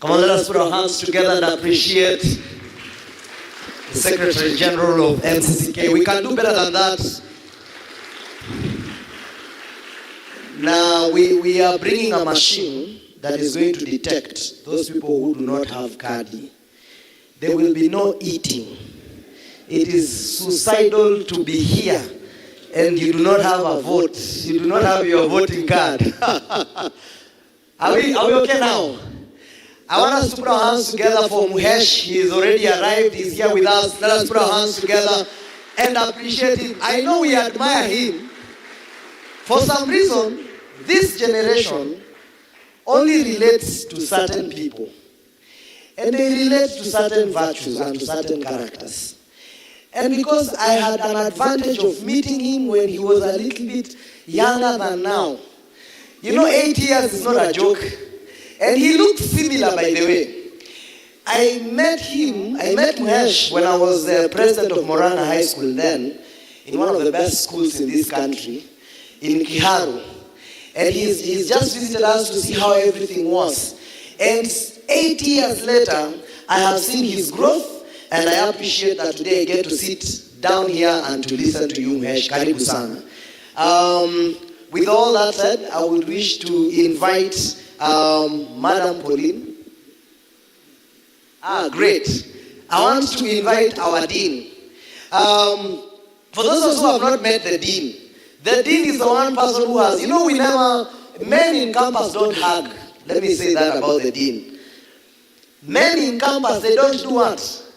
Come on, let us put our hands together and appreciate the Secretary General of NCCK. We can do better than that. Now, we are bringing a machine that is going to detect those people who do not have kadi. There will be no eating. It is suicidal to be here and you do not have a vote. You do not have your voting card. Are we okay now? I want us to put our hands together for Muhesh. He has already arrived. He's here with us. Let us put our hands together and appreciate him. I know we admire him. For some reason, this generation only relates to certain people. And they relate to certain virtues and to certain characters. And because I had an advantage of meeting him when he was a little bit younger than now. You know, 8 years is not a joke. And he looked similar, by the way. I met Muhesh when I was the president of Morana High School then, in one of the best schools in this country, in Kiharu. And he's just visited us to see how everything was. And 8 years later, I have seen his growth, and I appreciate that today I get to sit down here and to listen to you, Muhesh. Karibu sana. With all that said, I would wish to invite Madam Pauline. Great. I want to invite our Dean. For those of us who have not met the Dean is the one person who has, men in campus don't hug. Let me say that about the Dean. Men in campus, they don't do what?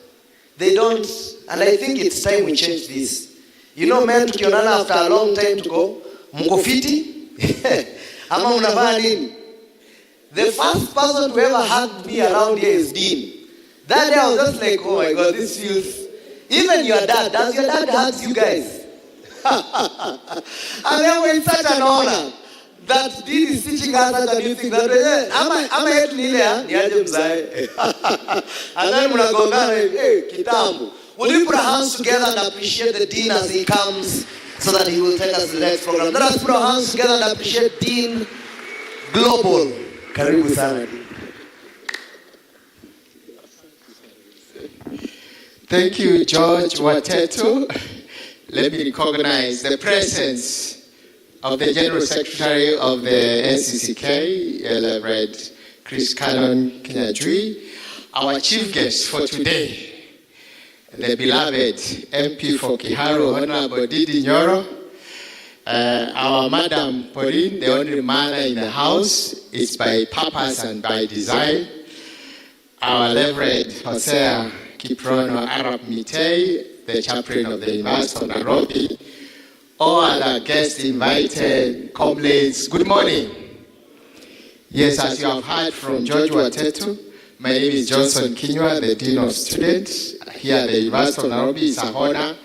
They don't, and I think it's time we change this. Men tukionana after a long time to go, mko fiti? Ama unavaa nini? The first person to ever hug me around here is Dean. That day I was just like, oh my God, this feels... Even your dad, does your dad hug you guys? And then it's such an honor that Dean is teaching us such a new thing. That ama yetu ni ile niaje mzae. And then mnagongana, hey, kitambo. Will we put our hands together and appreciate the Dean as he comes so that he will take us to the next program? Let us put our hands together and appreciate Dean Global. Karibu sana. Thank you, George Wateto. Let me recognize the presence of the General Secretary of the NCCK, Reverend Chris Cannon Kinyajui, our chief guest for today, the beloved MP for Kiharu, Honorable Ndindi Nyoro, our Madam Pauline, the only mother in the house, is by purpose and by design. Our Reverend Hosea Kiprono Arab Mitei, the chaplain of the University of Nairobi, all other guests invited, comrades, good morning. Yes, as you have heard from George Wateto, my name is Johnson Kinywa, the Dean of Students here at the University of Nairobi. It's an honor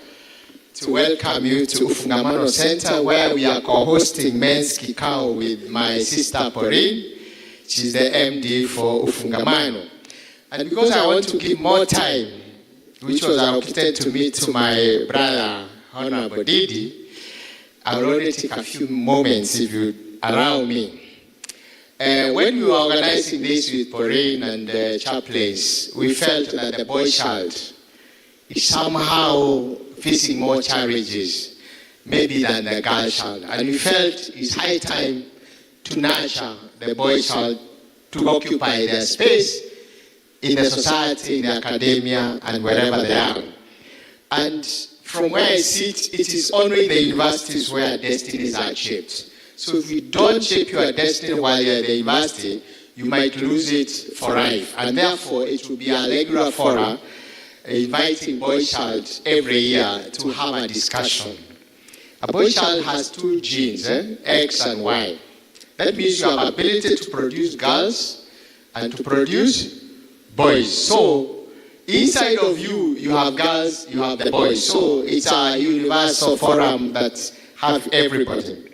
to welcome you to Ufungamano Center, where we are co-hosting Men's Kikao with my sister Pauline. She's the MD for Ufungamano. And because I want to give more time, which was allocated to me, to my brother, Honorable Ndindi, I will only take a few moments if you allow me. When we were organizing this with Pauline and the chaplains, we felt that the boy child is somehow facing more challenges, maybe than the girl child. And we felt it's high time to nurture the boy child to occupy their space in the society, in the academia, and wherever they are. And from where I sit, it is only in the universities where destinies are shaped. So if you don't shape your destiny while you're at the university, you might lose it for life. And therefore, it will be a regular forum inviting boy child every year to have a discussion. A boy child has two genes, X and Y. That means you have ability to produce girls and to produce boys. So inside of you, you have girls, you have the boys. So it's a universal forum that have everybody.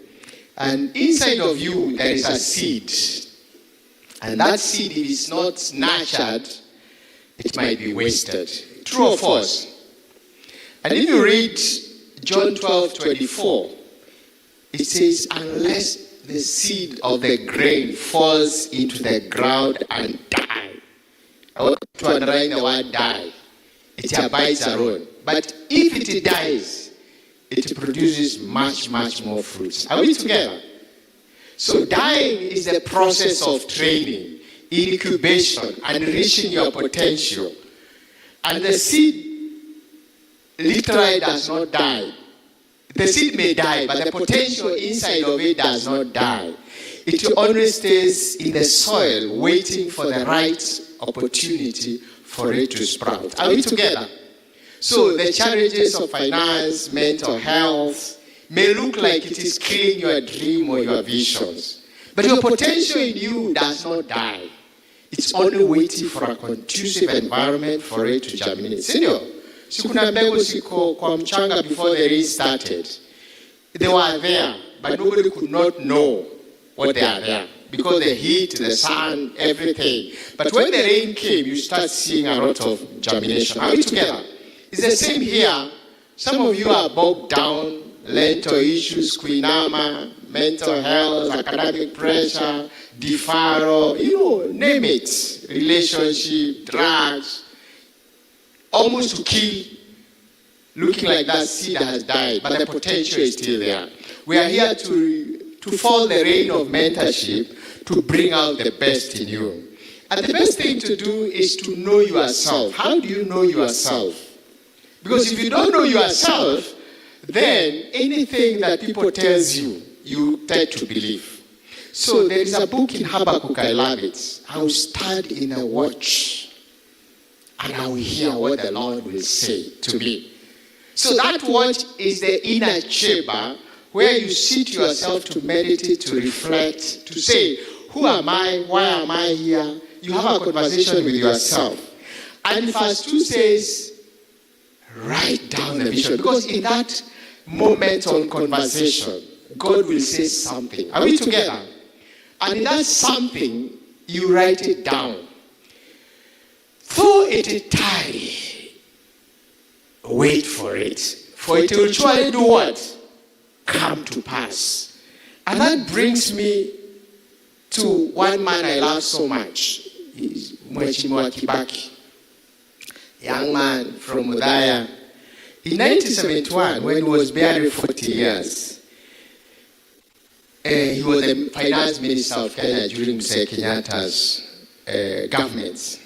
And inside of you, there is a seed. And that seed, if it's not nurtured, it might be wasted. True or false? And if you read John 12:24, it says, unless the seed of the grain falls into the ground and die, I want to underline the word die. It abides alone. But if it dies, it produces much, much more fruits. Are we together? So dying is the process of training, incubation, and reaching your potential. And the seed literally does not die. The seed may die, but the potential inside of it does not die. It only stays in the soil, waiting for the right opportunity for it to sprout. Are we together? So the challenges of finance, mental health, may look like it is killing your dream or your visions. But your potential in you does not die. It's only waiting for a conducive environment for it to germinate. Senior, sikuna mbegu siko kwa mchanga before the rain started. They were there, but nobody could not know what they are there. Because the heat, the sun, everything. But when the rain came, you start seeing a lot of germination. Are we together? It's the same here. Some of you are bogged down. Mental issues, quinama, mental health, academic pressure, deferral, name it. Relationship, drugs, almost to kill. Looking like that seed has died, but the potential is still there. We are here to fall the rain of mentorship to bring out the best in you. And the best thing to do is to know yourself. How do you know yourself? Because if you don't know yourself, then anything that people tells you, you tend to believe. So there is a book in Habakkuk, I love it. I will stand in a watch and I will hear what the Lord will say to me. So that watch is the inner chamber where you sit yourself to meditate, to reflect, to say, who am I? Why am I here? You have a conversation with yourself. And verse 2 says, write down the vision. Because in that moment on conversation, God will say something. Are we together? And in that something, you write it down. Though it tarry, wait for it. For it will surely do what? Come to pass. And that brings me to one man I love so much. He's Mheshimiwa Kibaki. Young man from Udaya. In 1971, when he was barely 40 years, he was the finance minister of Kenya during Mzee Kenyatta's government.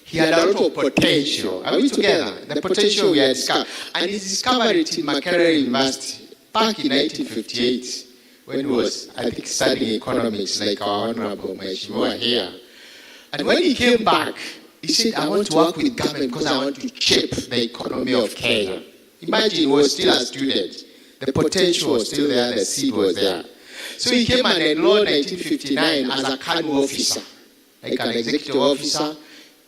He had a lot of potential. Are we together? The potential we had discovered. And he discovered it in Makerere University back in 1958, when he was, I think, studying economics like our Honorable Mheshimiwa here. And when he came back, he said, I want to work with government because I want to shape the economy of Kenya. Imagine he was still a student. The potential was still there, the seed was there. So he came and enrolled in 1959 as a KANU officer, like an executive officer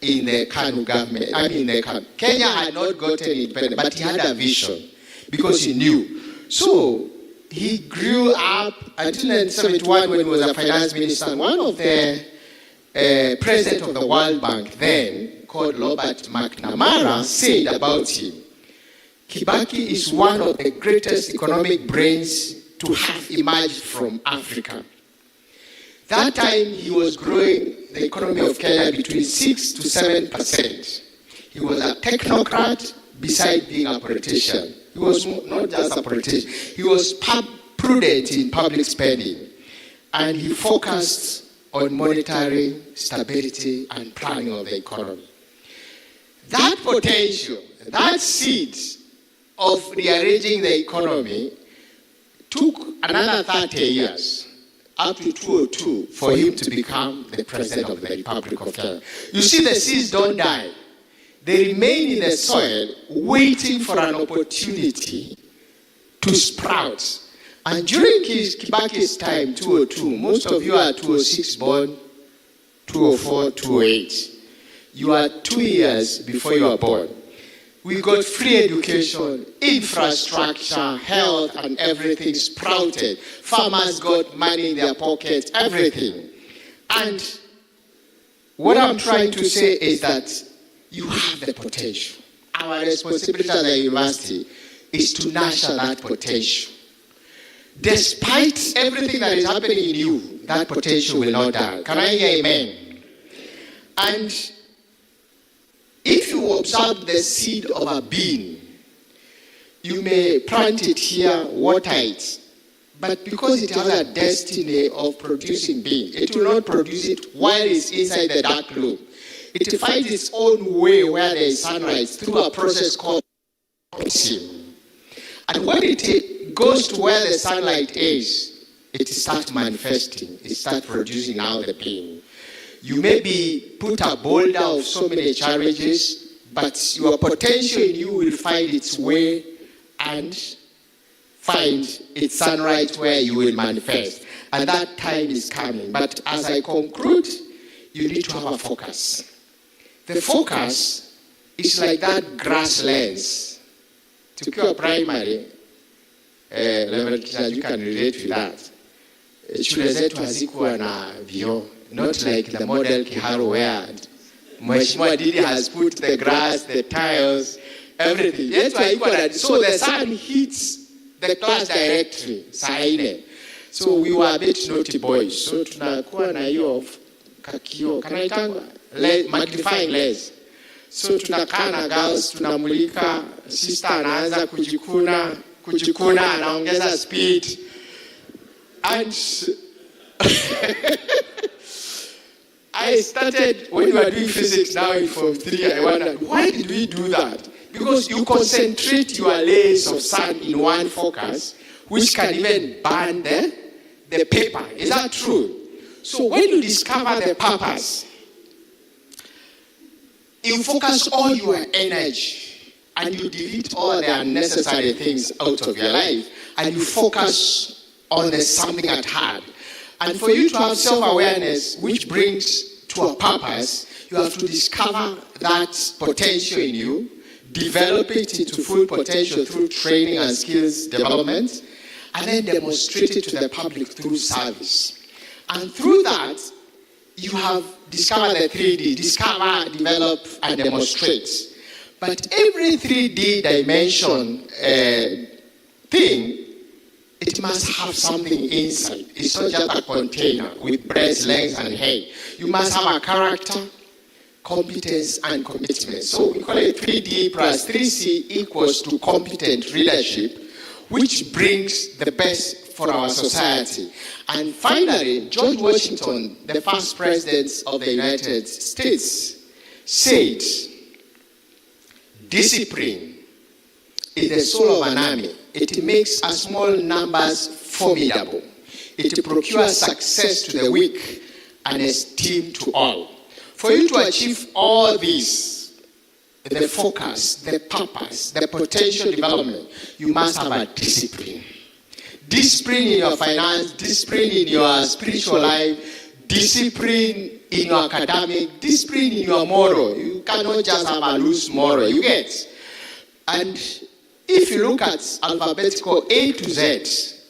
in the KANU government. Kenya had not gotten independent, but he had a vision because he knew. So he grew up until 1971 when he was a finance minister. One of the president of the World Bank then, called Robert McNamara, said about him, Kibaki is one of the greatest economic brains to have emerged from Africa. That time he was growing the economy of Kenya between 6 to 7%. He was a technocrat beside being a politician. He was not just a politician. He was prudent in public spending. And he focused on monetary stability and planning of the economy. That potential, that seed of rearranging the economy took another 30 years, up to 2002, for him to become the president of the Republic of Kenya. You see, the seeds don't die. They remain in the soil, waiting for an opportunity to sprout. And during Kibaki's time, 2002, most of you are 2006 born, 2004, 2008. You are 2 years before you are born. We got free education, infrastructure, health, and everything sprouted. Farmers got money in their pockets, everything. And what I'm trying to say is that you have the potential. Our responsibility at the university is to nurture that potential. Despite everything that is happening in you, that potential will not die. Can I hear amen? And observed the seed of a bean. You may plant it here, water it, but because it has a destiny of producing bean, it will not produce it while it's inside the dark room. It finds its own way where there is sunlight through a process called grooming. And when it goes to where the sunlight is, it starts manifesting. It starts producing out the bean. You maybe put a boulder of so many challenges, but your potential in you will find its way and find its sunlight where you will manifest. And that time is coming. But as I conclude, you need to have a focus. The focus is like that grass lens. Tukiwa primary, you can relate to that. Shule zetu hazikuwa na vioo, not like the model Kiharu where Mheshimiwa Ndindi has put the grass, the tiles, everything. So the sun hits the class directly, saa ine. So we were a bit naughty boys. So tunakuwa na hiyo kakio, kanaitangwa magnifying lens. So tunakaa na girls, tunamulika, sister anaanza kujikuna, anaongeza speed. And I started, when we were doing physics now in Form 3, I wondered, why did we do that? Because you concentrate your layers of sun in one focus, which can even burn the paper. Is that true? So when you discover the purpose, you focus all your energy and you delete all the unnecessary things out of your life and you focus on the something at hand. And for you to have self-awareness, which brings to a purpose, you have to discover that potential in you, develop it into full potential through training and skills development, and then demonstrate it to the public through service. And through that, you have discovered the 3D, discover, develop, and demonstrate. But every 3D dimension thing, it must have something inside. It's not just a container with breast, legs, and head. You must have a character, competence, and commitment. So we call it 3D plus 3C equals to competent leadership, which brings the best for our society. And finally, George Washington, the first president of the United States, said, discipline is the soul of an army. It makes a small numbers formidable. It procures success to the weak and esteem to all. For you to achieve all this, the focus, the purpose, the potential development, you must have a discipline. Discipline in your finance, discipline in your spiritual life, discipline in your academic, discipline in your moral. You cannot just have a loose moral, you get. And if you look at alphabetical A to Z,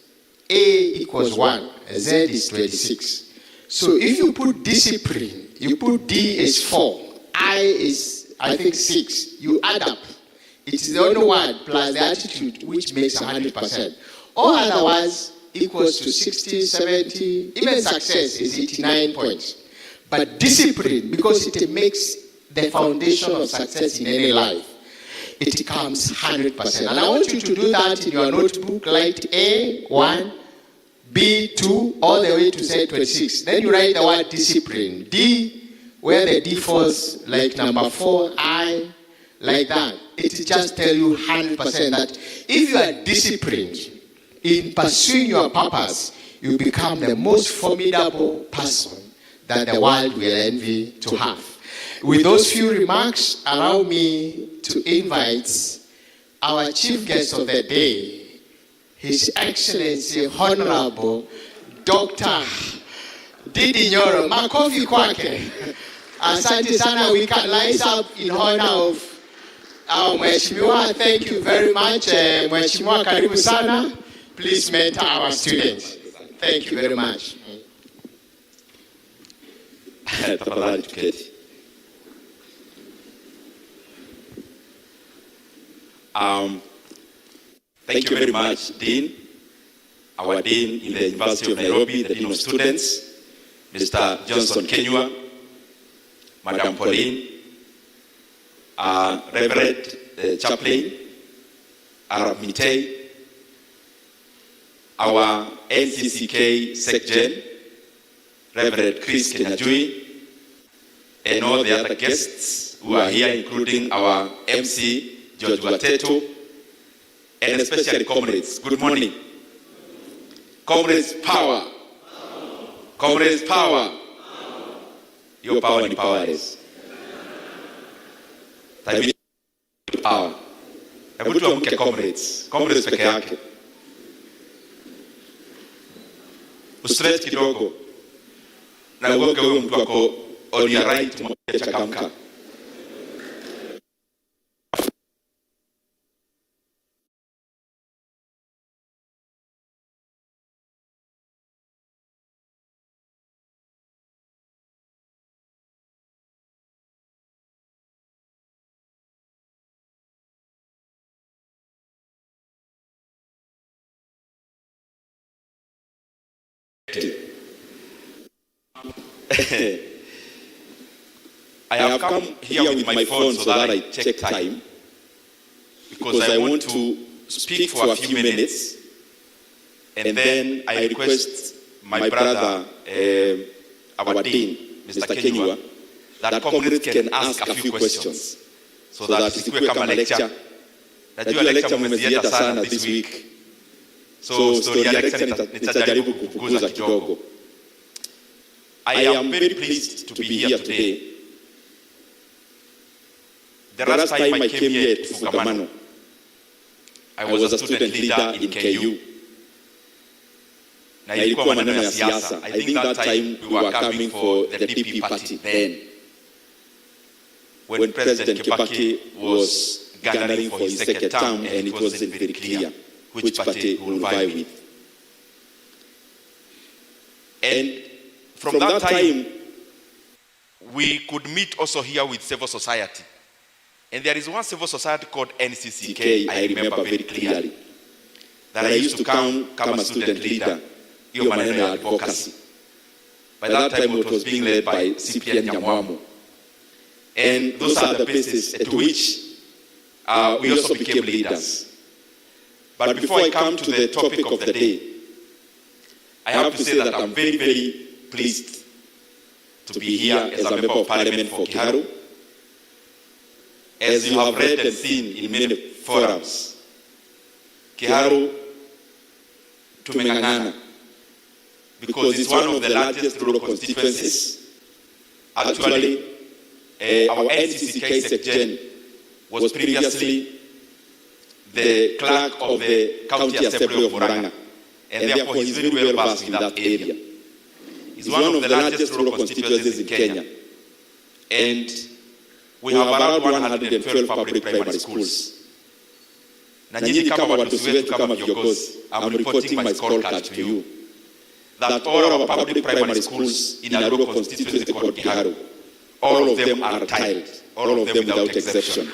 A equals 1, Z is 26. So if you put discipline, you put D is 4, I is, I think, 6. You add up. It's the only word plus the attitude which makes 100%. Or otherwise equals to 60, 70, even success is 89 points. But discipline, because it makes the foundation of success in any life, it comes 100%. And I want you to do that in your notebook, like A1, B2, all the way to say 26. Then you write the word discipline. D, where the D falls, like number 4, I, like that. It just tells you 100% that if you are disciplined in pursuing your purpose, you become the most formidable person that the world will envy to have. With those few remarks, allow me to invite our chief guest of the day, His Excellency Honorable Dr. Ndindi Nyoro. Makofi kwake. Asante sana. We can rise up in honor of our Mheshimiwa. Thank you very much. Mheshimiwa, karibu sana. Please mentor our students. Thank you very much. Tafadhali tuketi. Thank you very much, Dean, our Dean in the University of Nairobi, the Dean of Students, Mr. Johnson Kenywa, Madam Pauline, Reverend Chaplain Arab Mitei, our NCCK SecGen, Reverend Chris Kenyajui, and all the other guests who are here, including our MC, George Wateto, and especially comrades. Good morning. Comrades, power. Comrades, power. Your power and powers. Power. Hebu tuamke comrades. Comrades peke yake. Ustretch kidogo. Na uoge huyo mtu wako on your right mmoja chakamka. I have come here with my phone so that I check time, because I want to speak for a few minutes, and then I request my brother, our dean, Mr. Kenyua, that comrades can ask a few questions so that isikuwe kama lecture. Najua lecture mmezieta sana this week, so story ya lecture nitajaribu kupunguza kidogo. I am very pleased to be here today. The last time I came here to Fugamano, I was a student leader in KU. Na ilikuwa maneno ya siasa. I think that time we were coming for the DP party then, when President Kibaki was gunning for his second term, and it wasn't very clear which party he will vie with. And from that time, we could meet also here with civil society. And there is one civil society called NCCK, I remember very clearly, that I used to come a student leader, hiyo maneno ya advocacy. By that time, it was being led by CPN Nyamwamo. And those are the bases to which we also became leaders. But before I come to the topic of the day, I have to say that I'm very, very pleased to be here as a member of parliament for Kiharu. As you have read and seen in many forums, Kiharu tumeng'ang'ana, because it's one of the largest rural constituencies. Actually, our NCCK SecGen was previously the clerk of the County Assembly of Murang'a, and therefore he's very well versed in that area. It's one of the largest rural constituencies in Kenya, and we have around 112 public primary schools. Na nyinyi kama wadosi wetu kama viongozi, I'm reporting my scorecard to you that all our public primary schools in a rural constituency called Kiharu, all of them are tiled, all of them without exception.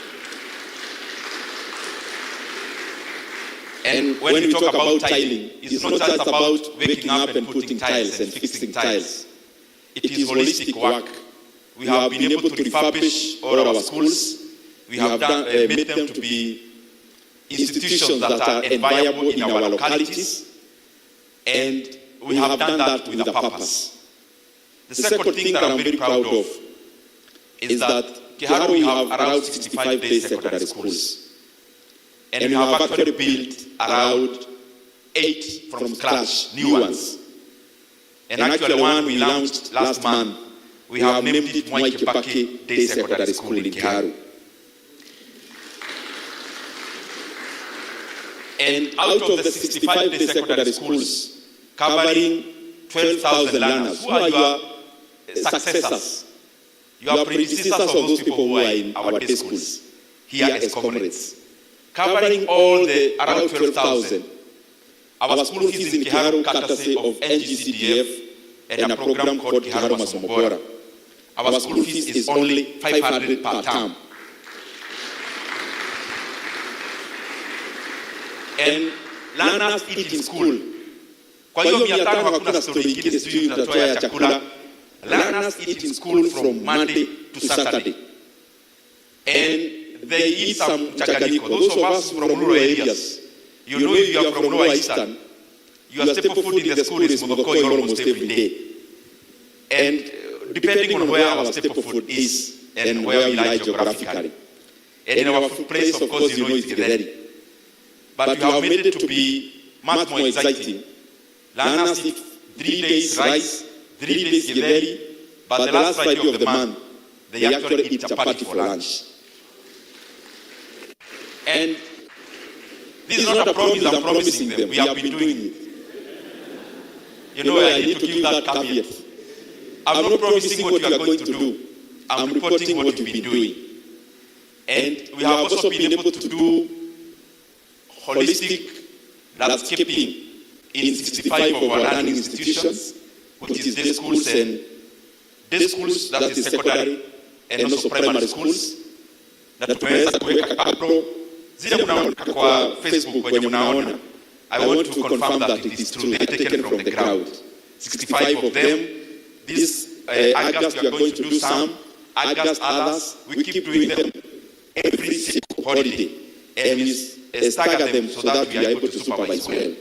And when we talk about tiling, it's not just about waking up and putting tiles and fixing tiles. It is holistic work. We have been able to refurbish all our schools. We have made them to be institutions that are enviable in our localities. And we have done that with a purpose. The second thing that I'm very proud of is that Kiharu, we have around 65 day secondary schools. And we have actually built around 8 from scratch, new ones. And actually one we launched last month, we have named it Mwai Kibaki Day Secondary School in Kiharu. And out of the 65 day secondary schools, covering 12,000 learners, who are your successors? Your predecessors of those people who are in our day schools, here as comrades. Covering all the around 12,000. Our school fees in Kiharu, courtesy of NGCDF and a program called Kiharu Masomobora. Our school fees is only 500 per term. And learners eat in school. Kwa hiyo 500 hakuna story nyingine sijui mtatoa ya chakula. Learners eat in school from Monday to Saturday. And there is some chaganyiko. Those of us from rural areas, you know, if you are from Lower Eastern, your staple food in the school is mudokoi almost every day. And depending on where our staple food is and where we lie geographically. And in our place, of course, you know, it's githeri. But you have made it to be much more exciting. Learners eat 3 days rice, 3 days githeri, but the last Friday of the month, they actually eat chapati for lunch. And this is not a promise I'm promising them. We have been doing it. You know, I need to give that caveat. I'm not promising what you are going to do. I'm reporting what you've been doing. And we have also been able to do holistic landscaping in 65 of our learning institutions, which is day schools, that is secondary, and also primary schools. Na tumeweza kuweka hapo zile mnaona kwa Facebook kwenye mnaona. I want to confirm that it is true. They are taken from the ground. 65 of them. This August we are going to do some. August others. We keep doing them every single holiday, and we stagger them so that we are able to supervise well.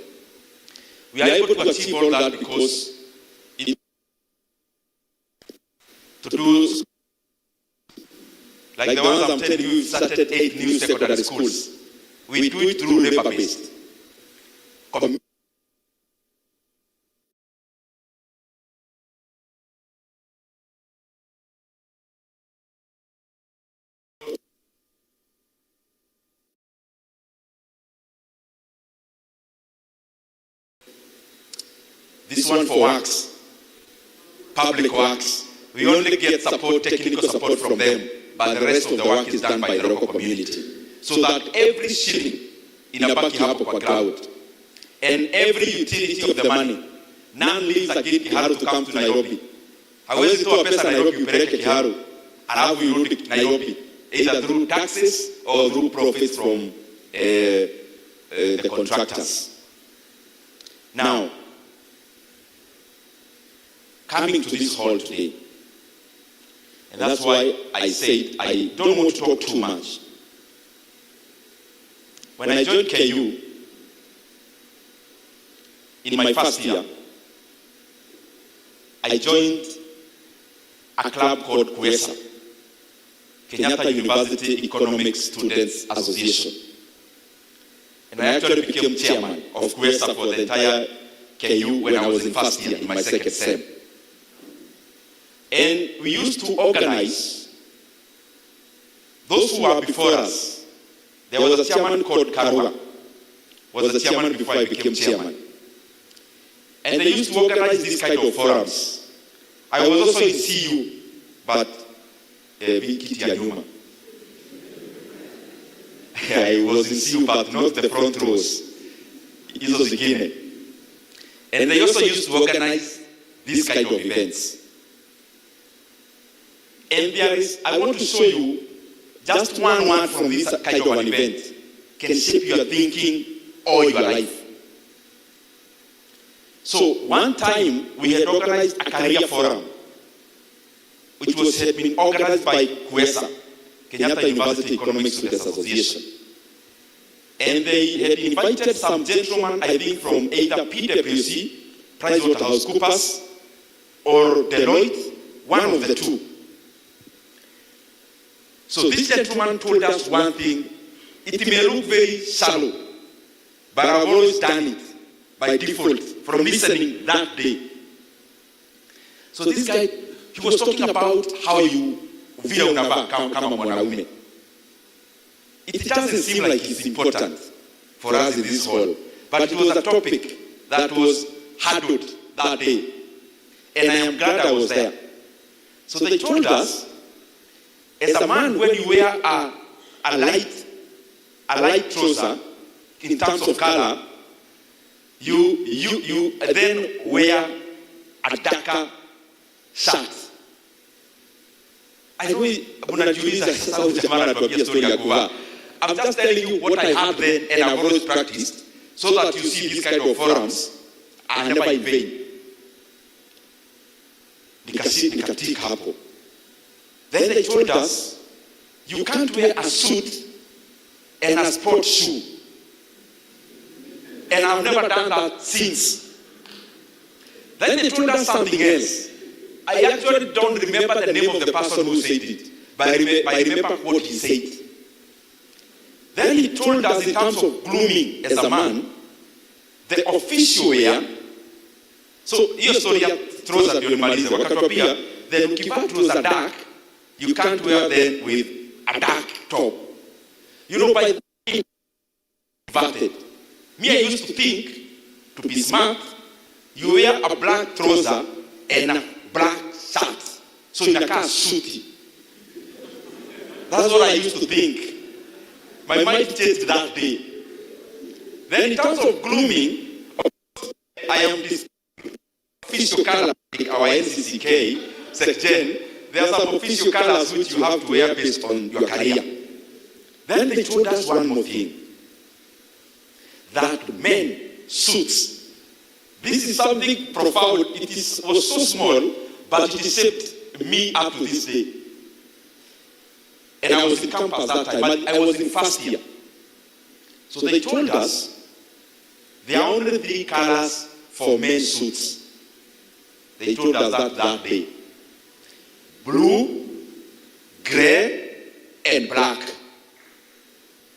We are able to achieve all that because to do like the ones I'm telling you, we've started 8 new secondary schools. We do it through labor-based. This one for works, public works, we only get support, technical support from them, but the rest of the work is done by the local community. So that every shilling inabaki hapo kwa cloud, and every utility of the money, none leaves again Kiharu to come to Nairobi. Hawezi toa pesa Nairobi upeleke Kiharu, alafu irudi Nairobi, either through taxes or through profits from the contractors. Now, coming to this hall today, and that's why I said I don't want to talk too much. When I joined KU, in my first year, I joined a club called KUESA, Kenyatta University Economic Students Association. And I actually became chairman of KUESA for the entire KU when I was in first year, in my second sem. And we used to organize those who were before us. There was a chairman called Karua, was the chairman before I became chairman. And they used to organize these kind of forums. I was also in CU, but I was in CU, but not the front rows. Hizo zingine. And they also used to organize these kind of events. And there is, I want to show you just one word from this kind of an event can shape your thinking all your life. So one time we had organized a career forum, which had been organized by KUESA, Kenyatta University Economic Students Association. And they had invited some gentlemen, I think from either PwC, PricewaterhouseCoopers, or Deloitte, one of the two. So this gentleman told us one thing. It may look very shallow, but I've always done it by default from listening that day. So this guy, he was talking about how you vile unavaa kama mwanaume. It doesn't seem like it's important for us in this hall, but it was a topic that was handled that day. And I am glad I was there. So they told us, as a man, when you wear a light trouser in terms of color, you then wear a darker shirt. I know mnajiuliza sasa huyu jamaa anatuambia story ya kuvaa. I'm just telling you what I had then and I've always practiced so that you see these kind of forums are never in vain. Nikatika hapo. Then they told us You can't wear a suit and a sport shoe. And I've never done that since. Then they told us something else. I actually don't remember the name of the person who said it, but I remember what he said. Then he told us in terms of grooming as a man, the official wear. So hiyo story ya trouser ndio nimalize. Wakatuambia then ukivaa trouser dark, you can't wear them with a dark top. You know, by the inverted. Me, I used to think, to be smart, you wear a black trouser and a black shirt. So inakaa suti. That's what I used to think. My mind changed that day. Then in terms of grooming, I am this official color like our NCCK section. There are some official colors which you have to wear based on your career. Then they told us one more thing. That men suits. This is something profound. It was so small, but it shaped me up to this day. And I was in campus that time, but I was in first year. So they told us there are only 3 colors for men's suits. They told us that day. Blue, gray, and black.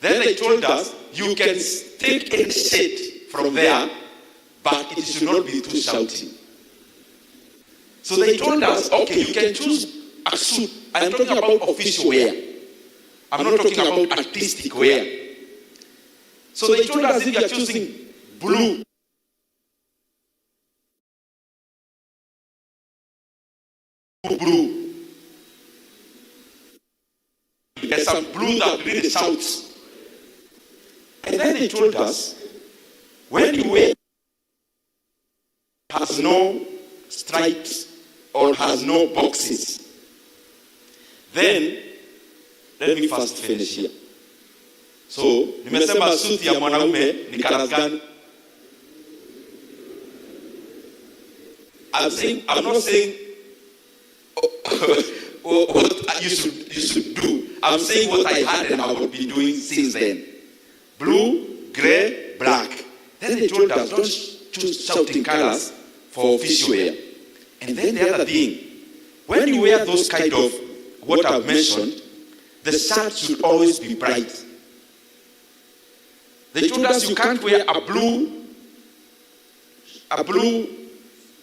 Then they told us you can take any shade from there, but it should not be too shouting. So they told us, okay, you can choose a suit. I'm talking about official wear. I'm not talking about artistic wear. So they told us if you are choosing blue, there's some blue that really shouts. And then they told us, when you wear has no stripes or has no boxes, then let me first finish here. So, nimesema suti ya mwanaume ni colors gani? I'm not saying what you should do. I'm saying what I had and I would be doing since then. Blue, gray, black. Then they told us, don't choose shouting colors for official wear. And then the other thing, when you wear those kind of what I've mentioned, the shirt should always be bright. They told us you can't wear a blue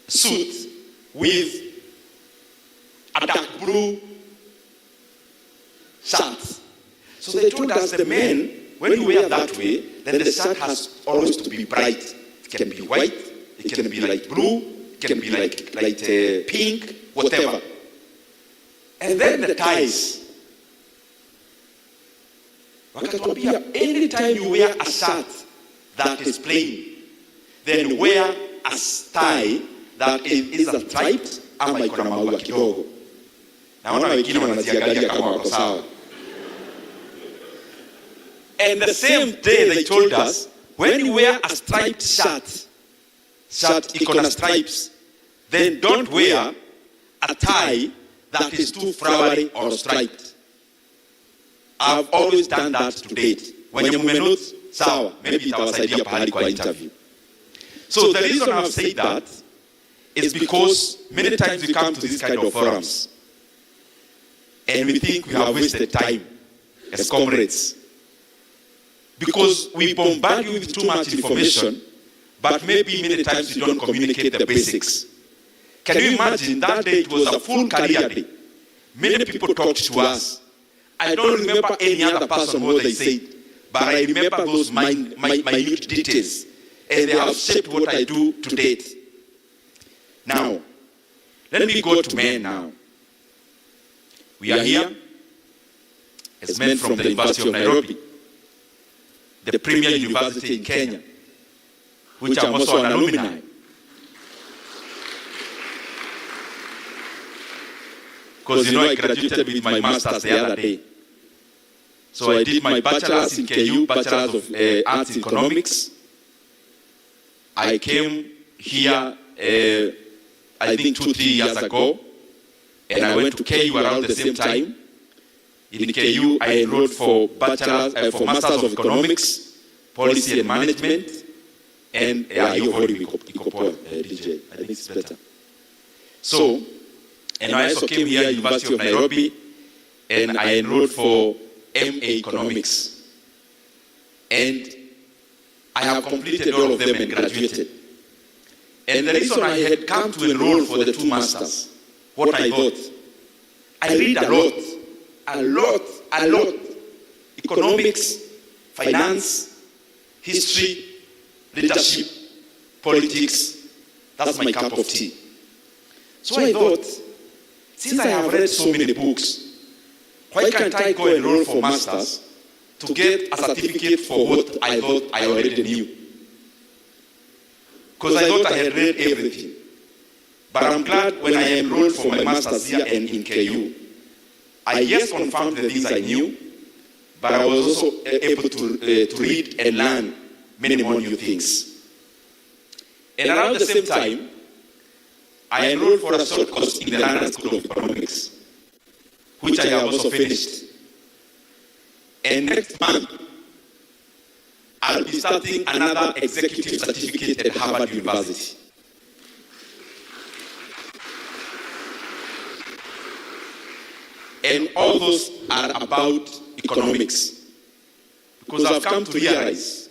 suit with a dark blue shirt. So they told us the men, when you wear that way, then the shirt has always to be bright. It can be white, it can be like blue, it can be like pink, whatever. And then the ties. Wakatuambia, anytime you wear a shirt that is plain, then wear a tie that is a striped ama iko na maua kidogo. Naona wengine wanaziangalia kama wako sawa. And the same day they told us, when you wear a striped shirt iko na stripes, then don't wear a tie that is too flowery or striped. I've always done that to date. When you menot, sawa, maybe itawasaidia pahali kwa interview. So the reason I've said that is because many times we come to these kind of forums and we think we have wasted time as comrades. Because we bombard you with too much information, but maybe many times you don't communicate the basics. Can you imagine that day it was a full career day? Many people talked to us. I don't remember any other person what they said, but I remember those minute details, and they have shaped what I do to date. Now, let me go to men now. We are here as men from the University of Nairobi, the premier university in Kenya, which I'm also an alumni. Because you know I graduated with my master's the other day. So I did my bachelor's in KU, bachelor's of arts in economics. I came here, I think 2-3 years ago, and I went to KU around the same time. In KU, I enrolled for Masters of Economics, Policy and Management, and you've already DJ. I think it's better. So, and I also came here, University of Nairobi, and I enrolled for MA Economics. And I have completed all of them and graduated. And the reason I had come to enroll for the 2 masters, what I thought, I read a lot. Economics, finance, history, leadership, politics, that's my cup of tea. So I thought, since I have read so many books, why can't I go enroll for masters to get a certificate for what I thought I already knew? Because I thought I had read everything. But I'm glad when I enrolled for my masters here and in KU, I confirmed the things I knew, but I was also able to read and learn many more new things. And around the same time, I enrolled for a short course in the London School of Economics, which I have also finished. And next month, I'll be starting another executive certificate at Harvard University. And all those are about economics. Because I've come to realize,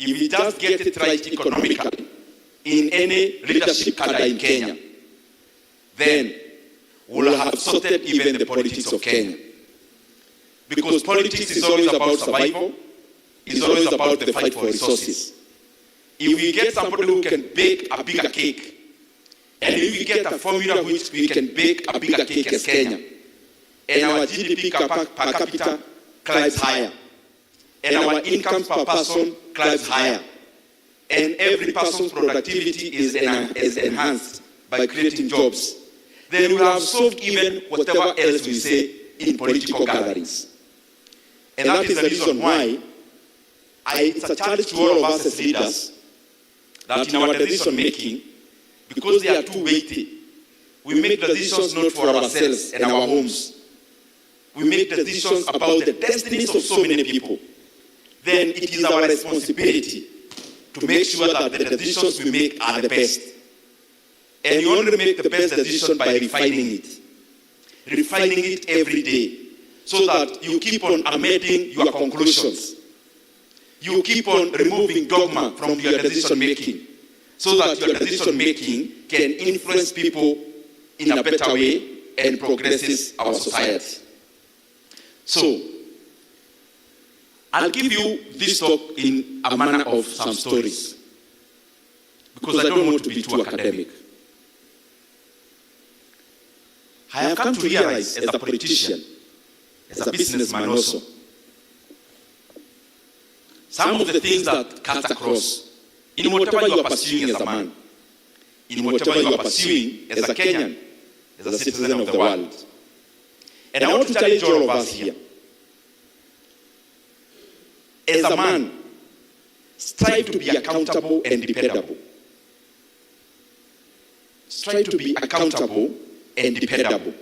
if we just get it right economically, in any leadership cadre in Kenya, then we'll have sorted even the politics of Kenya. Because politics is always about survival, it's always about the fight for resources. If we get somebody who can bake a bigger cake, and if we get a formula which we can bake a bigger cake as Kenya, and our GDP per capita climbs higher, and our incomes per person climbs higher, and every person's productivity is enhanced by creating jobs, then we will have solved even whatever else we say in political gatherings. And that is the reason why it's a challenge to all of us as leaders that in our decision making, because they are too weighty, we make decisions not for ourselves and our homes. We make decisions about the destinies of so many people. Then it is our responsibility to make sure that the decisions we make are the best. And you only make the best decision by refining it every day, so that you keep on amending your conclusions. You keep on removing dogma from your decision making, so that your decision making can influence people in a better way and progresses our society. So, I'll give you this talk in a manner of some stories, because I don't want to be too academic. I have come to realize as a politician, as a businessman also, some of the things that cut across in whatever you are pursuing as a man, in whatever you are pursuing as a Kenyan, as a citizen of the world. And I want to challenge all of us here. As a man, strive to be accountable and dependable. Strive to be accountable and dependable.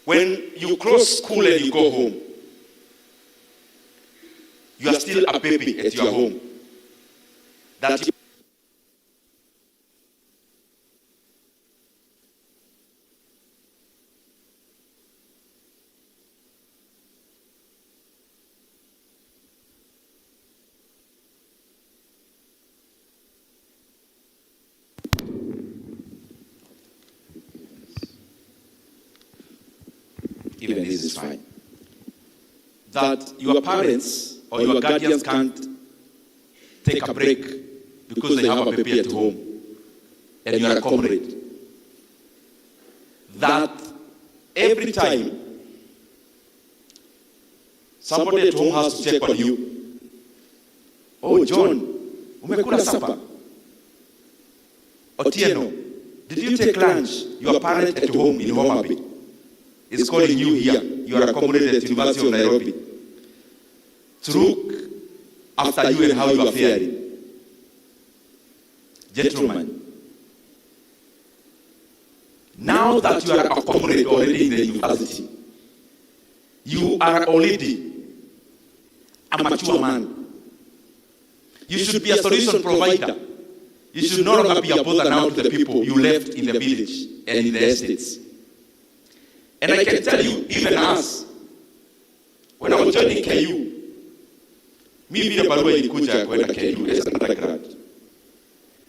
When you close school and you go home, you are still a baby at your home. That even this is fine. That your parents or your guardians can't take a break because they have a baby at home and you are a comrade. That every time somebody at home has to check on you. Oh, John, umekula supper? Otieno, did you take lunch? Your parent at home in Homa Bay is calling you here. You are a comrade at University of Nairobi to look after you and how you are faring. Gentlemen, Now that you are a comrade already in the university, you are already a mature man. You should be a solution provider. You should no longer be a bother now to the people you left in the village and in the estates. And I can tell you, even us, when I was joining KU, mimi vile barua ilikuja kwenda KU as an undergrad.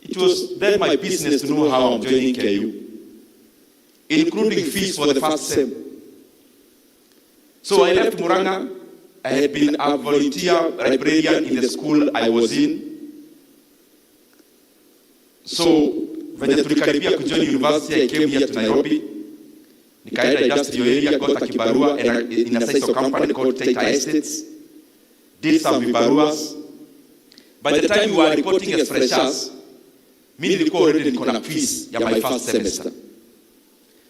It was then my business to know how I'm joining KU, including fees for the first sem. So I left Muranga. I had been a volunteer librarian in the school I was in. So when tulikaribia kujoin university, I came here to Nairobi. Nikaenda industrial area, got a kibarua in a size of company called Tata Estates. Did some vibaruas. By the time we were reporting as freshers, mimi nilikuwa already niko na fees ya my first semester.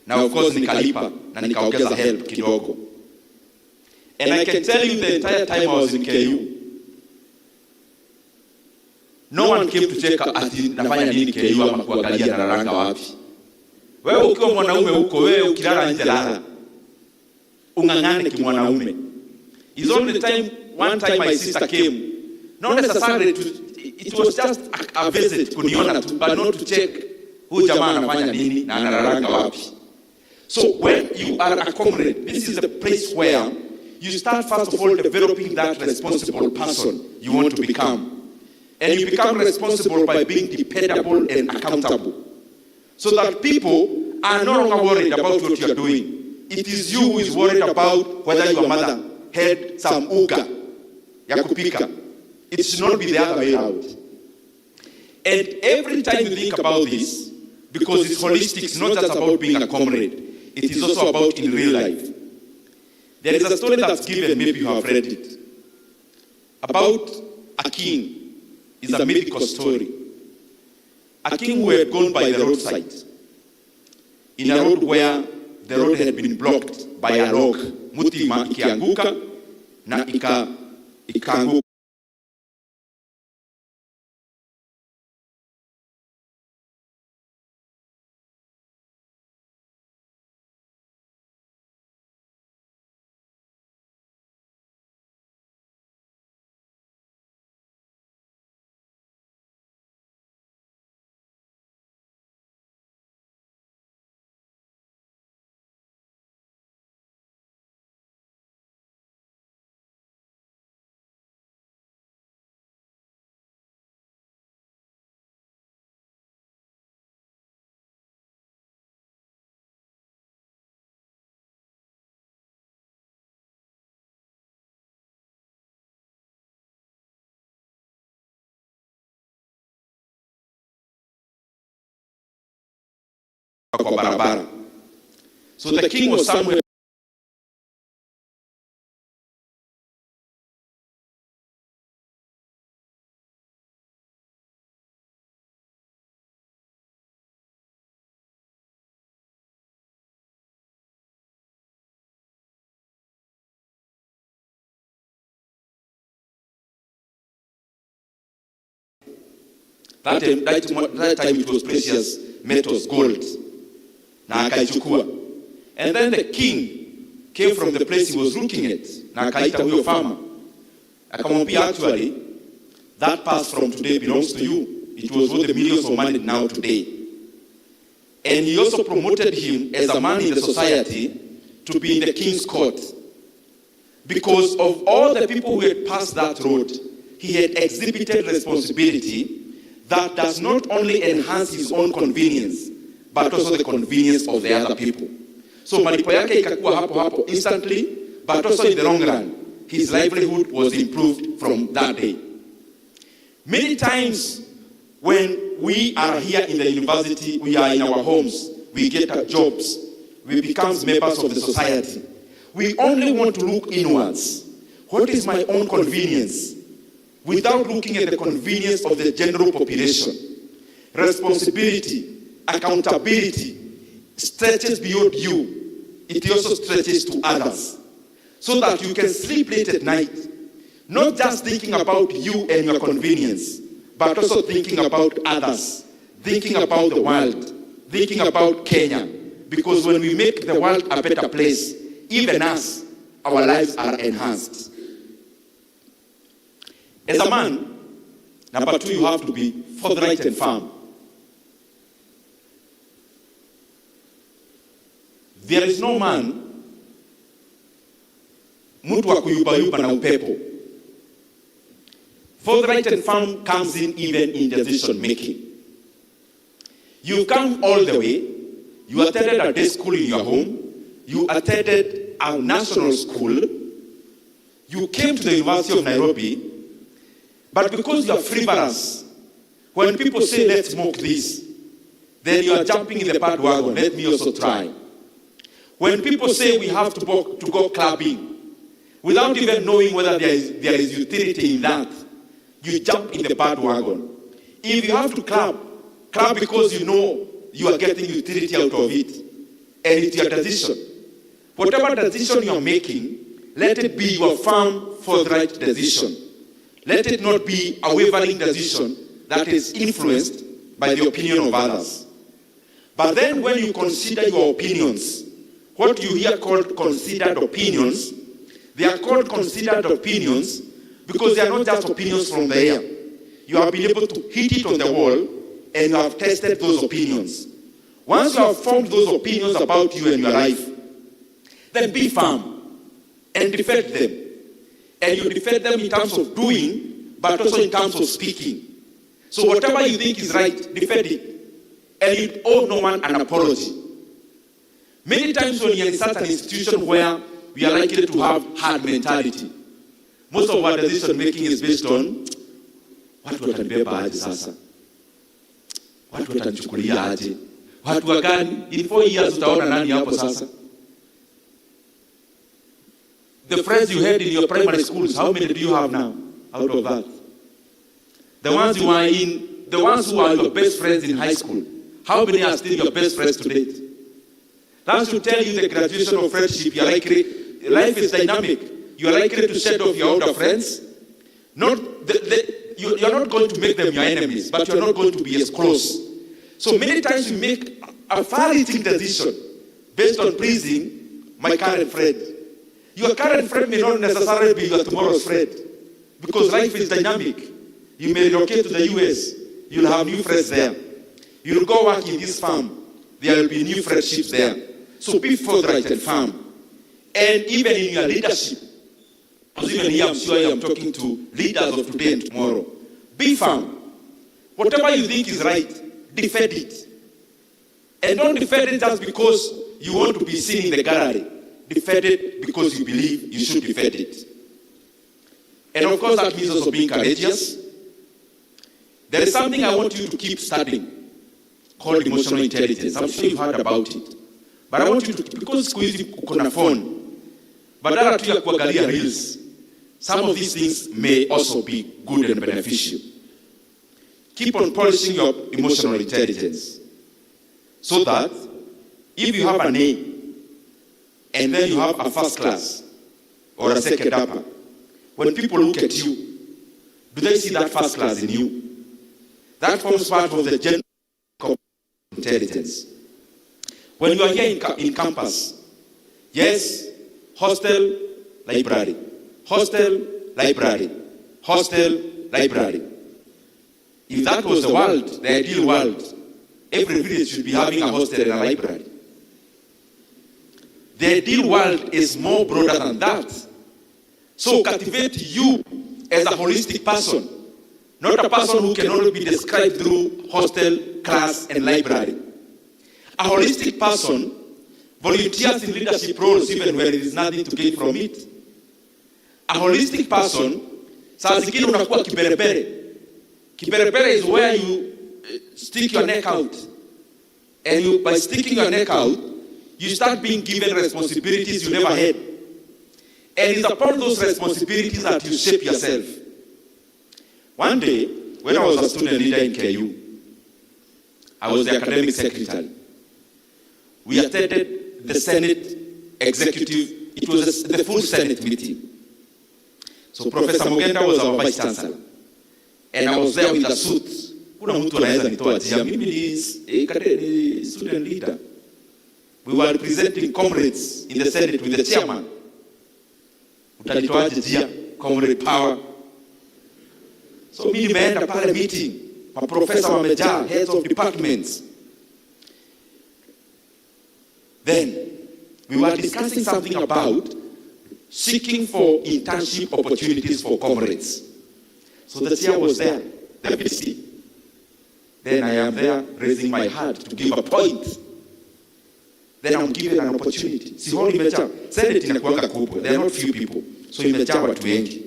Now of course nikalipa na nikaongeza help kidogo. And I can tell you the entire time I was in KU, no one came to check ati nafanya nini KU ama kuangalia nararanga wapi. Wewe ukiwa mwanaume huko, wewe ukilala nje lala. Ungangane kimwanaume. It's only the time, one time my sister came, not necessarily to, it was just a visit kuniona tu, but not to check huyu jamaa anafanya nini na anararanga wapi. So when you are a comrade, this is the place where you start first of all developing that responsible person you want to become. And you become responsible by being dependable and accountable. So that people are no longer worried about what you are doing. It is you who is worried about whether your mother had some uga ya kupika. It should not be the other way around. And every time you think about this, because it's holistic, it's not just about being a comrade, it is also about in real life. There is a story that's given, maybe you have read it, about a king. It's a mythical story. A king who had gone by the roadside, in a road where the road had been blocked by a log. Muti ikianguka na ikaanguka. Kwa barabara. So the king was somewhere that time it was precious metals, gold. Na akaichukua. And then the king came from the place he was looking at. Na akaita huyo farmer. Akamwambia, actually, that pass from today belongs to you. It was worth the millions of money now today. And he also promoted him as a man in the society to be in the king's court. Because of all the people who had passed that road, he had exhibited responsibility that does not only enhance his own convenience, but also the convenience of the other people. So malipo yake ikakuwa hapo instantly, but also in the long run, his livelihood was improved from that day. Many times when we are here in the university, we are in our homes, we get our jobs, we become members of the society. We only want to look inwards. What is my own convenience? Without looking at the convenience of the general population. Responsibility, accountability stretches beyond you. It also stretches to others. So that you can sleep late at night, not just thinking about you and your convenience, but also thinking about others, thinking about the world, thinking about Kenya, because when we make the world a better place, even us, our lives are enhanced. As a man, number two, you have to be forthright and firm. There is no man mtu wa kuyubayuba na upepo. Forthright and firm comes in even in decision making. You come all the way. You attended a day school in your home. You attended a national school. You came to the University of Nairobi. But because you are frivolous, when people say, let's smoke this, then you are jumping in the bandwagon. Let me also try. When people say we have to go clubbing, without even knowing whether there is utility in that, you jump in the bandwagon. If you have to club because you know you are getting utility out of it, and it's your decision. Whatever decision you are making, let it be your firm, forthright decision. Let it not be a wavering decision that is influenced by the opinion of others. But then when you consider your opinions, what you hear called considered opinions, they are called considered opinions because they are not just opinions from the air. You have been able to hit it on the wall and you have tested those opinions. Once you have formed those opinions about you and your life, then be firm and defend them. And you defend them in terms of doing, but also in terms of speaking. So whatever you think is right, defend it. And you owe no one an apology. Many times when you're in such an institution where we are likely to have hard mentality, most of our decision making is based on watu watanibeba aje sasa, watu watanichukulia aje, watu wagani, in 4 years utaona nani hapo sasa. The friends you had in your primary schools, how many do you have now out of that? The ones who are your best friends in high school, how many are still your best friends to date? That should tell you the graduation of friendship. Life is dynamic. You are likely to shed off your older friends. You're not going to make them your enemies, but you're not going to be as close. So many times we make a far-reaching decision based on pleasing my current friend. Your current friend may not necessarily be your tomorrow's friend, because life is dynamic. You may relocate to the US. You'll have new friends there. You'll go work in this farm. There will be new friendships there. So be forthright and firm. And even in your leadership, because even here I'm sure I'm talking to leaders of today and tomorrow, be firm. Whatever you think is right, defend it. And don't defend it just because you want to be seen in the gallery. Defend it because you believe you should defend it. And of course that means also being courageous. There is something I want you to keep studying called emotional intelligence. I'm sure you've heard about it. But I want you to, because siku hizi uko na phone, badala tu ya kuangalia reels, some of these things may also be good and beneficial. Keep on polishing your emotional intelligence so that if you have an A and then you have a first class or a second upper, when people look at you, do they see that first class in you? That forms part of the general intelligence. When you are here in campus, yes, hostel, library, hostel, library, hostel, library. If that was the world, the ideal world, every village should be having a hostel and a library. The ideal world is more broader than that. So cultivate you as a holistic person, not a person who can only be described through hostel, class, and library. A holistic person volunteers in leadership roles even when there is nothing to gain from it. A holistic person, saa zingine unakuwa kiberebere. Kiberebere is where you stick your neck out. And by sticking your neck out, you start being given responsibilities you never had. And it's upon those responsibilities that you shape yourself. One day, when I was a student leader in KU, I was the academic secretary. We attended the Senate executive, it was the full Senate meeting. So Professor Mugenda was our vice chancellor. And I was there with a suit. Kuna mtu anaweza nitoa jia, mimi ni student leader. we were representing comrades in the Senate with the chairman. Utalitoaje jia, comrade power. So mimi nimeenda pale meeting, maprofesa wamejaa, heads of departments. Then we were discussing something about seeking for internship opportunities for comrades. So the chair was there, the VC. Then I am there raising my hand to give a point. Then I'm given an opportunity. Si hall imejaa. Senate inakuanga kubwa. There are not few people. So imejaa watu wengi.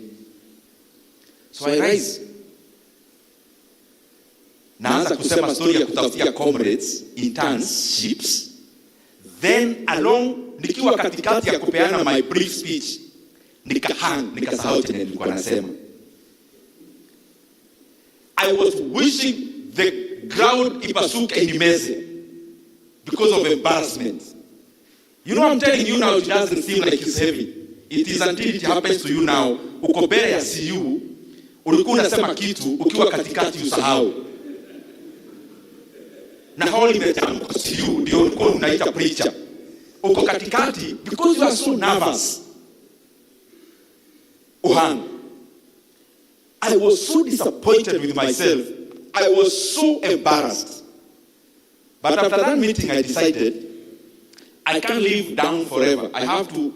So I rise. Naanza kusema story ya kutafutia comrades internships. Then along, nikiwa katikati ya kupeana my brief speech, nikasahau chenye nilikuwa nasema. I was wishing the ground ipasuke inimeze because of embarrassment. You know, I'm telling you now, it doesn't seem like it's heavy. It is until it happens to you now. Uko mbele ya CU, ulikuwa unasema kitu, ukiwa katikati usahau. Na hall imejaa kwa CU, ndio ulikuwa unaita preacher. Uko katikati, because you are so nervous. Uhang. I was so disappointed with myself. I was so embarrassed. But after that meeting, I decided I can't live down forever. I have to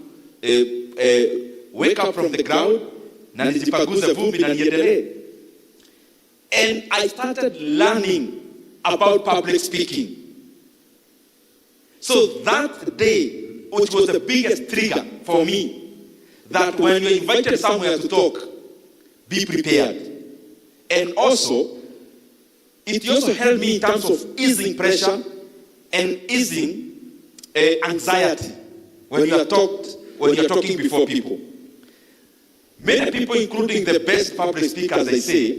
wake up from the ground, na nijipaguze vumbi na niendelee. And I started learning about public speaking. So that day, which was the biggest trigger for me, that when you're invited somewhere to talk, be prepared. And also, it also helped me in terms of easing pressure and easing anxiety when you are talking before people. Many people, including the best public speakers, they say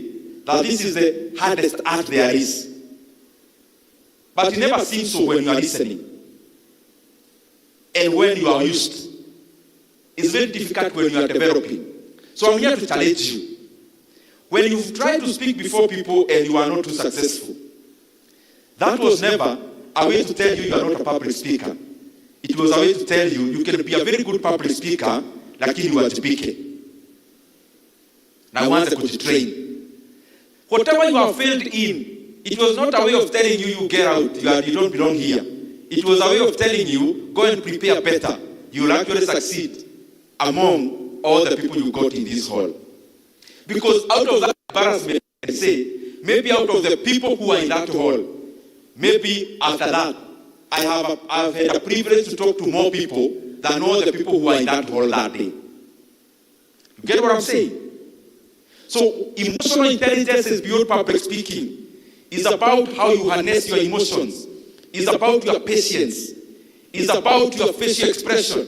that this is the hardest art there is. But it never seems so when you are listening. And when you are used. It's very difficult when you are developing. So I'm here to challenge you. When you try to speak before people and you are not too successful, that was never a way to tell you are not a public speaker. It was a way to tell you can be a very good public speaker, lakini wajibike. Na uanze kujitrain. Whatever you have failed in, it was not a way of telling you get out, you don't belong here. It was a way of telling you, go and prepare better. You will actually succeed among all the people you got in this hall. Because out of that embarrassment, I say, maybe out of the people who are in that hall, maybe after that, I've had a privilege to talk to more people than all the people who are in that hall that day. You get what I'm saying? So emotional intelligence is beyond public speaking. It's about how you harness your emotions. It's about your patience. It's about your facial expression.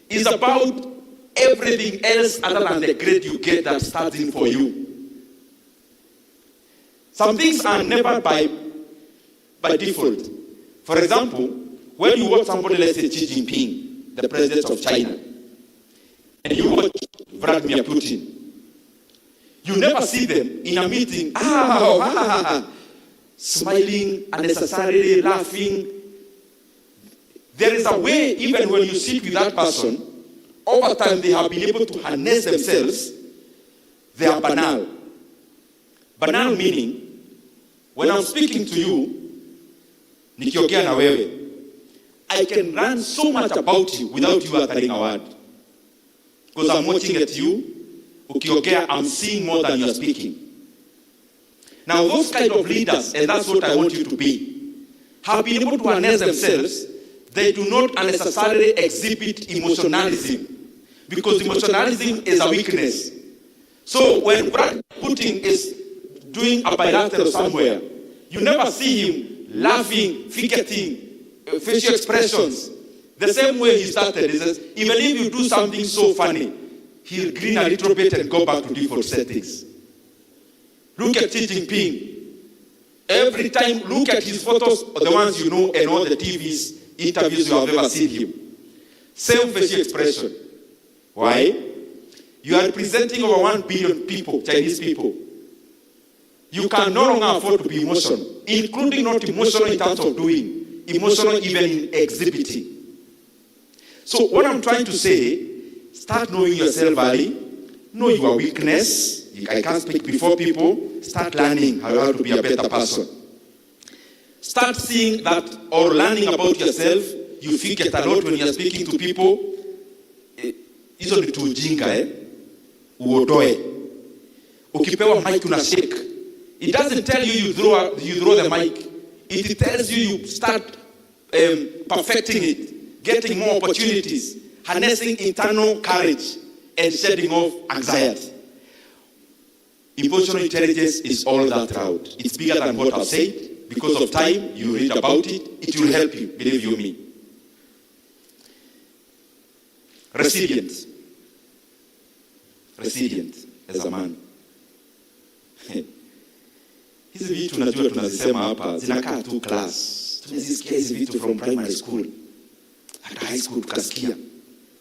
It's about everything else other than the grade you get that starts in for you. Some things are never by default. For example, when you watch somebody, let's say Xi Jinping, the president of China, and you watch Vladimir Putin, you never see them in a meeting, smiling, unnecessarily laughing. There is a way, even when you sit with that person, over time they have been able to harness themselves. They are banal. Banal meaning, when I'm speaking to you, nikiongea na wewe, I can learn so much about you without you uttering a word. Because I'm watching at you, ukiongea, I'm seeing more than you're speaking. Now those kind of leaders, and that's what I want you to be, have been able to harness themselves. They do not unnecessarily exhibit emotionalism, because emotionalism is a weakness. So when Putin is doing a bilateral somewhere, you never see him laughing, fidgeting, facial expressions. The same way he started, he says, even if you do something so funny, he'll grin a little bit and go back to default settings. Look at Xi Jinping. Every time, look at his photos, the ones you know, and all the TVs, interviews you have ever seen him. Same facial expression. Why? You are representing over 1 billion people, Chinese people. You can no longer afford to be emotional, including not emotional in terms of doing. emotional even in exhibiting. So what I'm trying to say, start knowing yourself early, know your weakness. I can't speak before people. Start learning how to be a better person. Start seeing that or learning about yourself. You figure it a lot when you're speaking to people. Hizo ni tujinga uotoe. Ukipewa mic una shake. It doesn't tell you you throw the mic. It tells you start perfecting it, getting more opportunities, harnessing internal courage, and shedding off anxiety. Emotional intelligence is all that out. It's bigger than what I've said. Because of time, you read about it. It will help you, believe you me. Resilience. Resilience as a man. Hizi vitu tunajua tunazisema hapa zinakaa tu class. Tunazisikia hizi vitu from primary school. Hata high school tukasikia.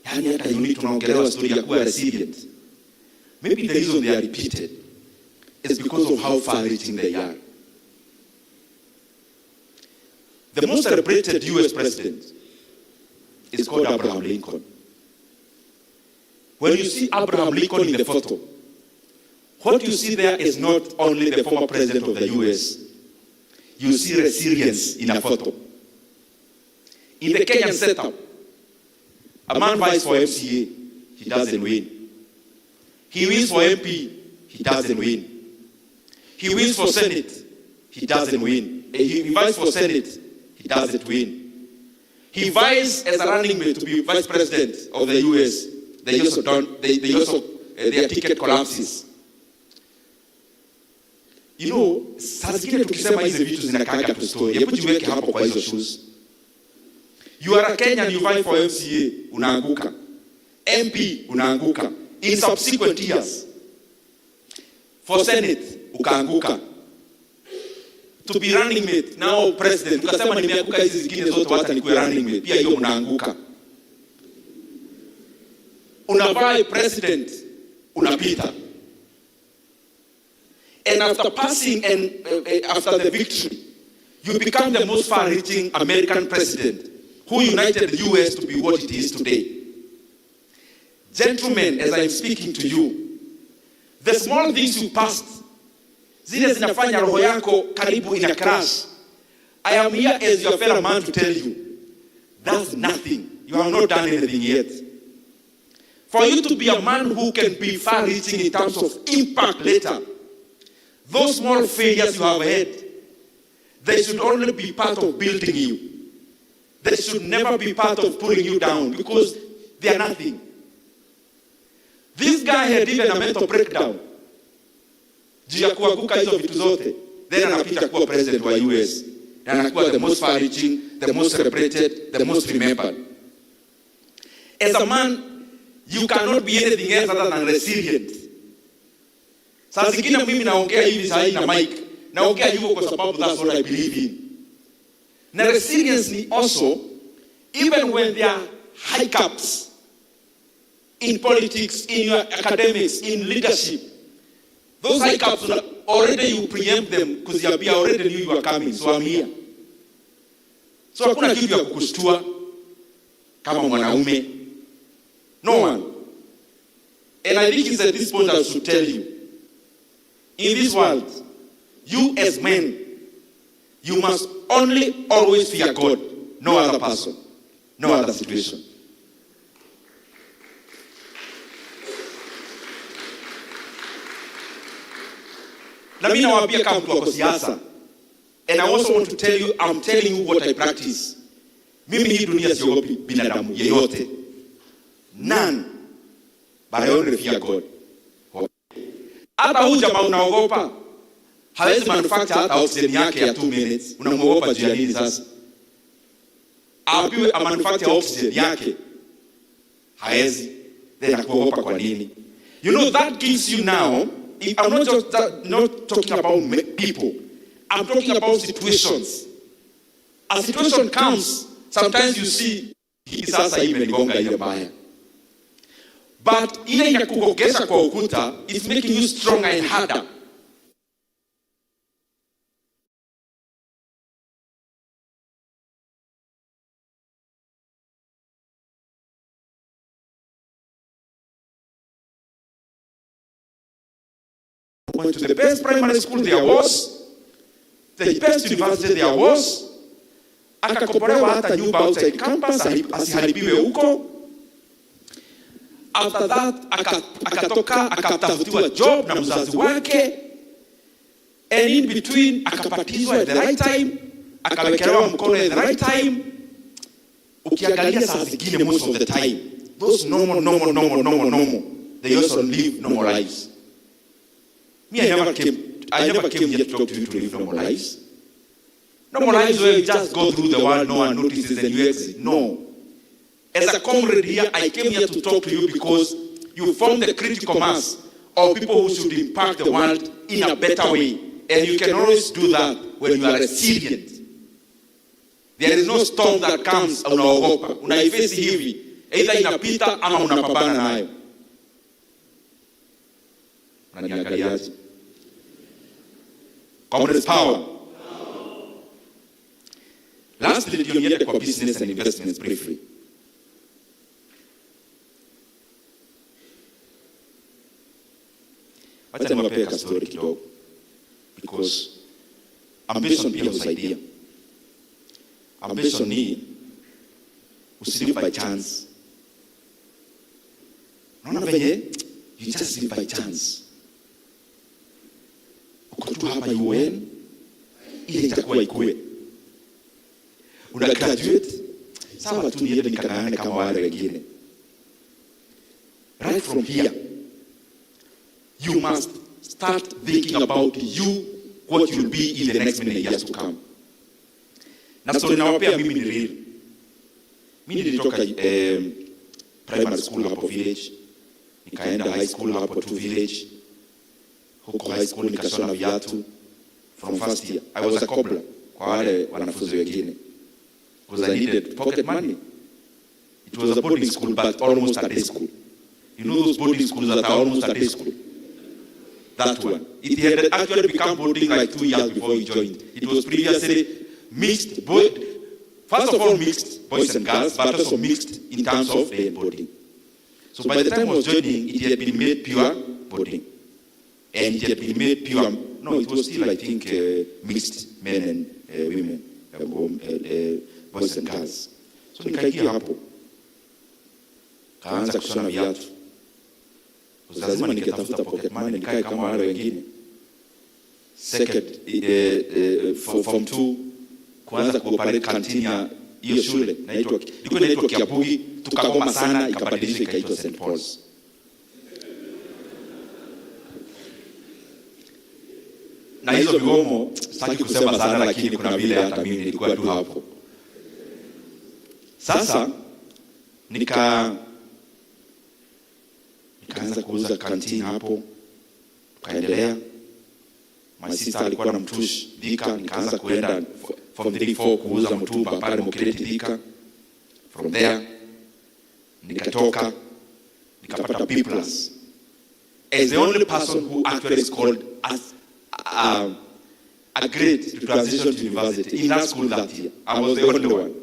Yaani hata unit tunaongelewa story ya kuwa resilient. Maybe the reason they are repeated is because of how far-reaching they are. The most celebrated US president is called Abraham Lincoln. When you see Abraham Lincoln in the photo, what you see there is not only the former president of the US. You see resilience in a photo. In the Kenyan setup, a man vies for MCA, he doesn't win. He wins for MP, he doesn't win. He wins for Senate, he doesn't win. He vies for Senate, he doesn't win. He vies as a running mate to be vice president of the US. Their ticket collapses. You know, saa zingine tukisema hizi vitu zinakaaga tu story. Hebu jiweke hapo kwa hizo shoes. You are a Kenyan, you vie for MCA, unaanguka. MP, unaanguka. In subsequent years, for Senate, ukaanguka. To be running mate, now president, ukasema nimeanguka hizi zingine zote hata nikuwe running mate, pia hiyo unaanguka. Unavai president, unapita. And after passing and after the victory, you become the most far-reaching American president who united the US to be what it is today. Gentlemen, as I'm speaking to you, the small things you passed, zile zinafanya roho yako karibu ina crash. I am here as your fellow man to tell you, that's nothing. You have not done anything yet. For you to be a man who can be far-reaching in terms of impact later, those small failures you have had, they should only be part of building you. They should never be part of pulling you down because they are nothing. This guy had even a mental breakdown. Juu ya kuanguka hizo vitu zote, then anapita kuwa president wa US. Na anakuwa the most far-reaching, the most celebrated, the most remembered. As a man, you cannot be anything else other than resilient. Saa zingine mimi naongea hivi saa hii na mic, naongea hivyo kwa sababu that's what I believe in. Na resilience ni also, even when there are hiccups in politics, in your academics, in leadership, those hiccups, already you preempt them because you already knew you were coming, so I'm here. So hakuna kitu ya kukushtua kama mwanaume. No one. And I think it's at this point I should tell you, in this world, you as men, you must only always fear God, no other person, no other situation. Na mimi nawaambia kama mtu wa siasa, and I also want to tell you, I'm telling you what I practice. Mimi hii dunia siogopi binadamu yeyote. None. But I only fear God. Hata huyu jamaa unaogopa, hawezi manufacture hata oxygen yake ya 2 minutes. Unamuogopa juu ya nini sasa? Apiwe a manufacture oxygen yake, hawezi. Then akuogopa kwa nini? You know, that gives you now, I'm not just not talking about people. I'm talking about situations. A situation comes, sometimes you see, hii sasa imenigonga ile mbaya. But ile inakugongesha kwa ukuta, it's making you stronger and harder. went to the best primary school there was, the best university there was, akakombolewa hata nyumba outside campus, asiharibiwe huko. After that, akatoka, akatafutiwa job na mzazi wake, and in between, akapatizwa at the right time, akawekelewa mkono at the right time. Ukiangalia saa zingine most of the time, those normal, they also live normal lives. Me, I never came here to talk to you to live normal lives. Normal lives where you just go through the world, no one notices and you exit. No. As a comrade here, I came here to talk to you because you form the critical mass of people who should impact the world in a better way. And you can always do that when you are resilient. There is no storm that comes unaogopa. Unaifesi hivi. Either inapita ama unapambana nayo. Unaniangaliaje? Comrades power. Lastly, niende kwa business and investments briefly. Wacha niwape ka story kidogo, because ambition pia husaidia. Ambition ni usilive by chance. Unaona venye you just live by chance. Uko tu hapa UN, ile itakuwa ikue. Una graduate, sawa tu niende nikang'ang'ane kama wale wengine. Right from here, you must start thinking about you, what you'll be in the next many years to come. Na story nawapea mimi ni real. Mimi nilitoka primary school hapo village, nikaenda high school hapo tu village. Huko high school nikashona viatu from first year. I was a cobbler kwa wale wanafunzi wengine, because I needed pocket money. It was a boarding school but almost a day school. You know those boarding schools that are almost a day school? That one. It had actually become boarding like 2 years before we joined. It was previously mixed, first of all mixed boys and girls, but also mixed in terms of boarding. So by the time I was joining, it had been made pure boarding. And it had been made pure, no, it was still, I think, mixed men and women, boys and girls. So nikaingia hapo, kaanza kushona viatu. Lazima nikitafuta pocket money nikae kama wale wengine. Second, form 2, kuanza kuoperate canteen ya hiyo shule, ilikuwa inaitwa Kiabugi, tukagoma sana, ikabadilishwa ikaitwa St. Paul's. Na hizo migomo, sitaki kusema sana, lakini kuna vile hata mimi nilikuwa tu hapo. Sasa, nikaanza kuuza canteen hapo, tukaendelea. My sister alikuwa na mtushi Thika, nikaanza kuenda from 3-4 kuuza mtumba pale Mokireti Thika. From there, nikatoka, nikapata B+. As the only person who actually scored as a grade to transition to university in that school that year, I was the only one.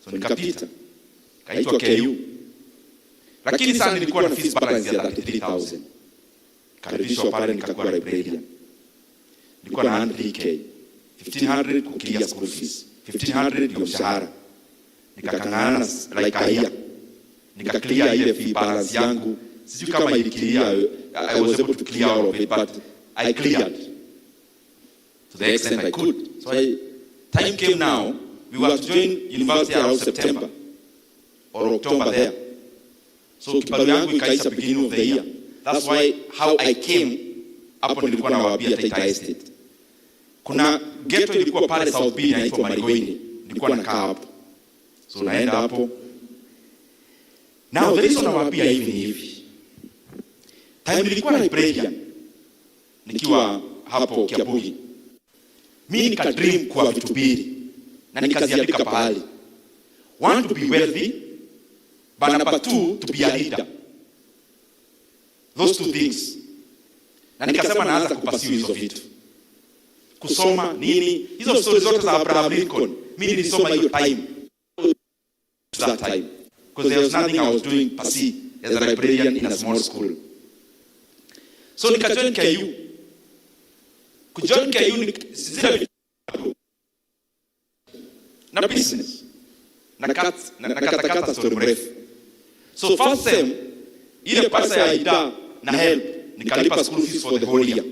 So nikapita, kaitwa KU. Lakini sana nilikuwa na fees balance ya 33,000. Karibishwa pale nikakuwa librarian. Nilikuwa na 100k. 1,500 kukilia school fees. 1,500 ndio mshahara. Nikakangana like a year. Nikaclear ile fee balance yangu. Sijui kama iliclear, I was able to clear all of it, but I cleared to the extent I could. So time came now, we were to join university around September or October there. So kibaru yangu ikaisha beginning of the year. That's why how I came, hapo nilikuwa na wabia Taita Estate. Kuna ghetto ilikuwa pale South B inaitwa Marigoini. Nilikuwa nakaa hapo. So naenda hapo. Now there is one wabia hivi. Time nilikuwa librarian. Nikiwa hapo Kiabugi. Mimi nika dream kwa vitu mbili. Na nikaziandika pahali. One, to be wealthy. But number 2, to be a leader. Those two things. Na nikasema naanza kupasiwa hizo vitu. Kusoma nini? Hizo stories zote za Abraham Lincoln. Mimi nilisoma hiyo time. That time. Because there was nothing I was doing pasi as a librarian in a small school. So nikajoin KU. Kujoin KU zile na business. Na katakata story mrefu. So first sem, ile pesa ya ida na help, nikalipa school fees for the whole year.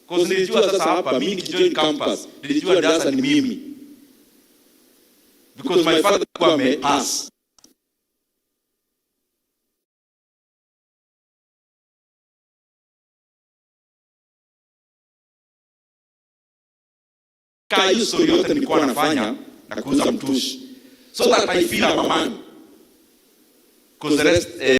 Because nilijua sasa hapa, mimi nikijoin campus, nilijua darasa ni mimi. Because my father alikuwa amepass. Hiyo story yote nilikuwa nafanya na kuuza mtushi. So that I feel I'm a man. Because the rest